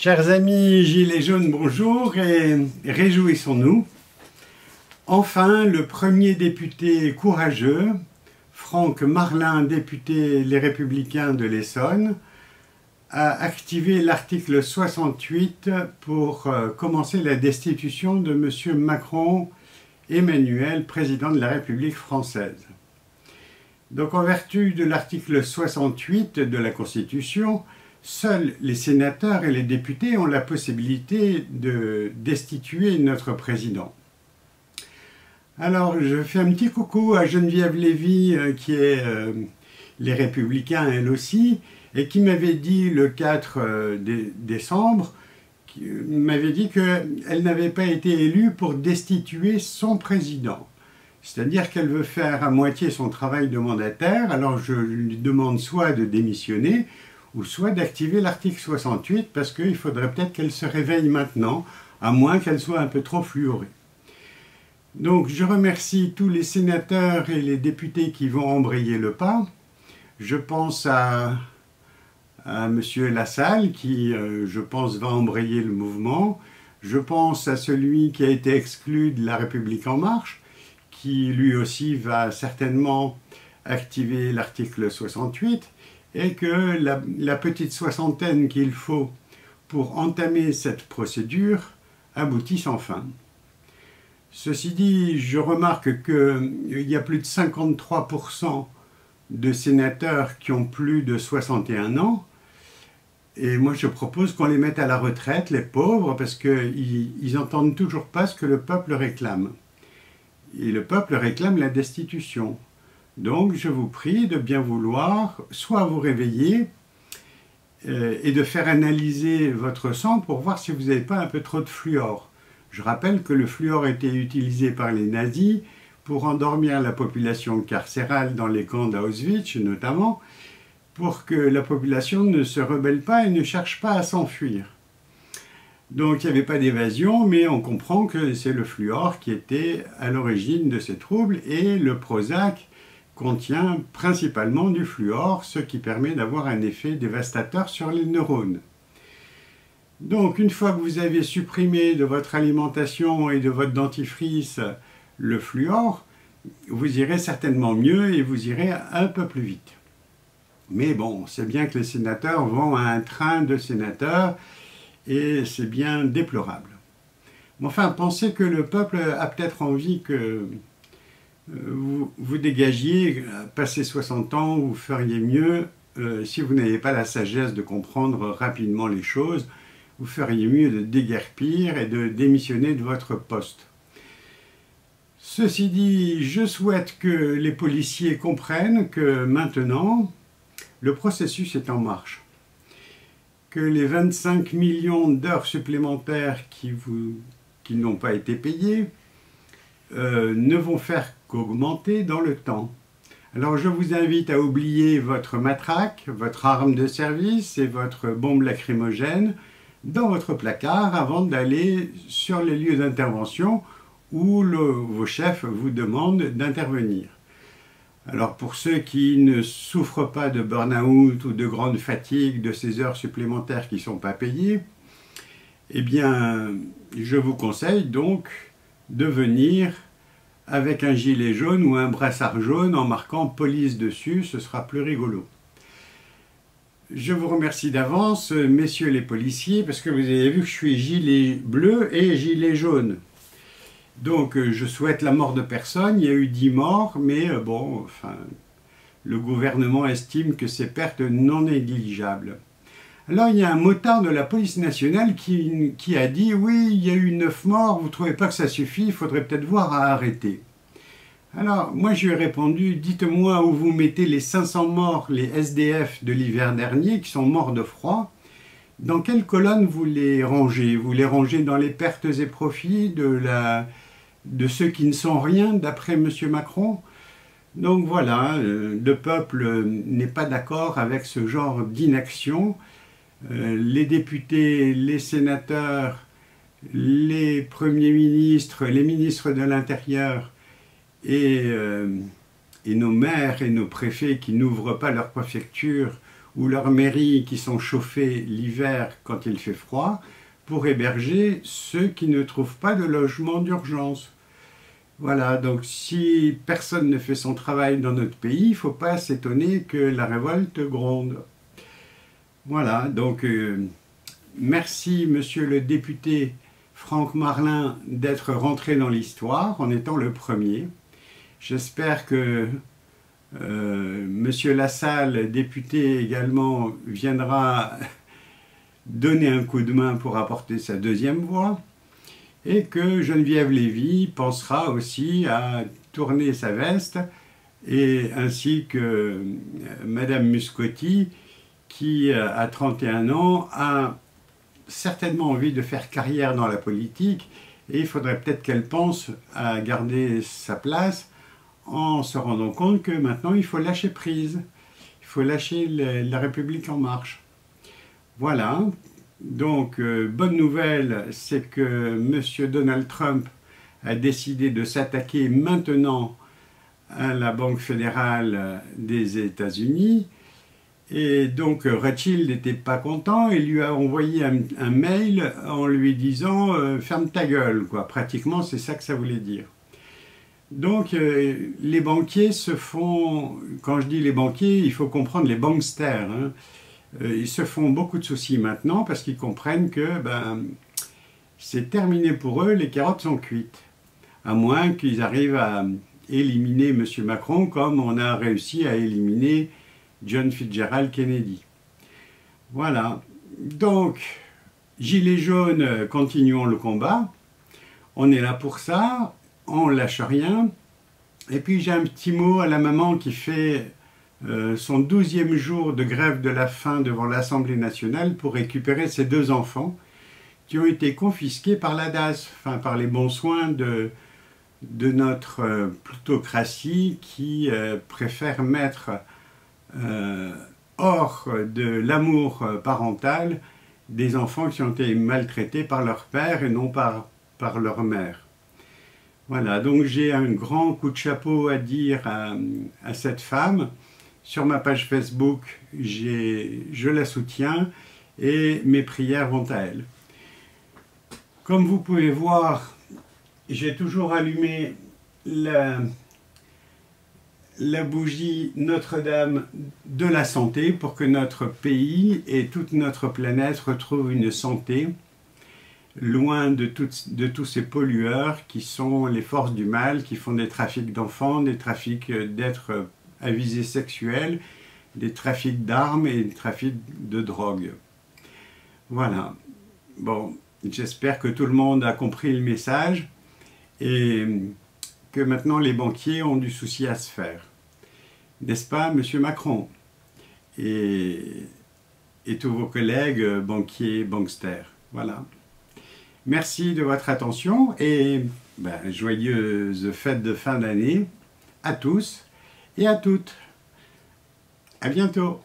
Chers amis Gilets jaunes, bonjour et réjouissons-nous. Enfin, le premier député courageux, Franck Marlin, député Les Républicains de l'Essonne, a activé l'article 68 pour commencer la destitution de M. Macron Emmanuel, président de la République française. Donc en vertu de l'article 68 de la Constitution, seuls les sénateurs et les députés ont la possibilité de destituer notre président. Alors je fais un petit coucou à Geneviève Lévy qui est Les Républicains elle aussi, et qui m'avait dit le 4 décembre, m'avait dit qu'elle n'avait pas été élue pour destituer son président. C'est-à-dire qu'elle veut faire à moitié son travail de mandataire, alors je lui demande soit de démissionner, ou soit d'activer l'article 68, parce qu'il faudrait peut-être qu'elle se réveille maintenant, à moins qu'elle soit un peu trop fluorée. Donc je remercie tous les sénateurs et les députés qui vont embrayer le pas. Je pense à M. Lassalle, qui, je pense, va embrayer le mouvement. Je pense à celui qui a été exclu de La République En Marche, qui lui aussi va certainement activer l'article 68, et que la petite soixantaine qu'il faut pour entamer cette procédure aboutisse enfin. Ceci dit, je remarque qu'il y a plus de 53% de sénateurs qui ont plus de 61 ans, et moi je propose qu'on les mette à la retraite, les pauvres, parce qu'ils n'entendent toujours pas ce que le peuple réclame. Et le peuple réclame la destitution. Donc je vous prie de bien vouloir soit vous réveiller et de faire analyser votre sang pour voir si vous n'avez pas un peu trop de fluor. Je rappelle que le fluor était utilisé par les nazis pour endormir la population carcérale dans les camps d'Auschwitz notamment, pour que la population ne se rebelle pas et ne cherche pas à s'enfuir. Donc il n'y avait pas d'évasion, mais on comprend que c'est le fluor qui était à l'origine de ces troubles, et le Prozac contient principalement du fluor, ce qui permet d'avoir un effet dévastateur sur les neurones. Donc une fois que vous avez supprimé de votre alimentation et de votre dentifrice le fluor, vous irez certainement mieux et vous irez un peu plus vite. Mais bon, c'est bien que les sénateurs vont à un train de sénateurs, et c'est bien déplorable. Mais enfin, pensez que le peuple a peut-être envie que vous dégagiez, passé 60 ans, vous feriez mieux, si vous n'avez pas la sagesse de comprendre rapidement les choses, vous feriez mieux de déguerpir et de démissionner de votre poste. Ceci dit, je souhaite que les policiers comprennent que maintenant, le processus est en marche. Que les 25 millions d'heures supplémentaires qui n'ont pas été payées ne vont faire qu'augmenter dans le temps. Alors je vous invite à oublier votre matraque, votre arme de service et votre bombe lacrymogène dans votre placard avant d'aller sur les lieux d'intervention où vos chefs vous demandent d'intervenir. Alors pour ceux qui ne souffrent pas de burn-out ou de grande fatigue de ces heures supplémentaires qui ne sont pas payées, eh bien je vous conseille donc de venir avec un gilet jaune ou un brassard jaune en marquant police dessus, ce sera plus rigolo. Je vous remercie d'avance, messieurs les policiers, parce que vous avez vu que je suis gilet bleu et gilet jaune. Donc je souhaite la mort de personne, il y a eu 10 morts, mais bon, enfin, le gouvernement estime que c'est pertes non négligeables. Alors il y a un motard de la police nationale qui a dit « Oui, il y a eu 9 morts, vous ne trouvez pas que ça suffit, il faudrait peut-être voir à arrêter ». Alors moi je lui ai répondu « Dites-moi où vous mettez les 500 morts, les SDF de l'hiver dernier, qui sont morts de froid. Dans quelle colonne vous les rangez? Vous les rangez dans les pertes et profits de ceux qui ne sont rien, d'après M. Macron ?» Donc voilà, le peuple n'est pas d'accord avec ce genre d'inaction. Les députés, les sénateurs, les premiers ministres, les ministres de l'Intérieur et nos maires et nos préfets qui n'ouvrent pas leur préfecture ou leurs mairies qui sont chauffées l'hiver quand il fait froid pour héberger ceux qui ne trouvent pas de logement d'urgence. Voilà, donc si personne ne fait son travail dans notre pays, il ne faut pas s'étonner que la révolte gronde. Voilà, donc merci monsieur le député Franck Marlin d'être rentré dans l'histoire en étant le premier. J'espère que monsieur Lassalle, député également, viendra donner un coup de main pour apporter sa deuxième voix, et que Geneviève Lévy pensera aussi à tourner sa veste, et ainsi que madame Muscotti, qui à 31 ans a certainement envie de faire carrière dans la politique, et il faudrait peut-être qu'elle pense à garder sa place en se rendant compte que maintenant il faut lâcher prise, il faut lâcher la République en marche. Voilà, donc bonne nouvelle, c'est que M. Donald Trump a décidé de s'attaquer maintenant à la Banque fédérale des États-Unis, et donc Rothschild n'était pas content, il lui a envoyé un mail en lui disant ferme ta gueule, quoi. Pratiquement c'est ça que ça voulait dire. Donc les banquiers se font, quand je dis les banquiers, il faut comprendre les banksters, hein. Ils se font beaucoup de soucis maintenant parce qu'ils comprennent que c'est terminé pour eux, les carottes sont cuites. À moins qu'ils arrivent à éliminer M. Macron comme on a réussi à éliminer John Fitzgerald Kennedy. Voilà. Donc, Gilets jaunes, continuons le combat. On est là pour ça. On lâche rien. Et puis j'ai un petit mot à la maman qui fait son 12e jour de grève de la faim devant l'Assemblée nationale pour récupérer ses 2 enfants qui ont été confisqués par la DAS, enfin par les bons soins de notre plutocratie qui préfère mettre hors de l'amour parental des enfants qui ont été maltraités par leur père et non par leur mère. Voilà, donc j'ai un grand coup de chapeau à dire à cette femme. Sur ma page Facebook, je la soutiens et mes prières vont à elle. Comme vous pouvez voir, j'ai toujours allumé la bougie Notre-Dame de la santé pour que notre pays et toute notre planète retrouvent une santé loin de tous ces pollueurs qui sont les forces du mal, qui font des trafics d'enfants, des trafics d'êtres à visée sexuelle, des trafics d'armes et des trafics de drogue. Voilà. Bon, j'espère que tout le monde a compris le message et que maintenant les banquiers ont du souci à se faire. N'est-ce pas, Monsieur Macron et tous vos collègues banquiers, banksters. Voilà. Merci de votre attention et joyeuses fêtes de fin d'année à tous et à toutes. À bientôt.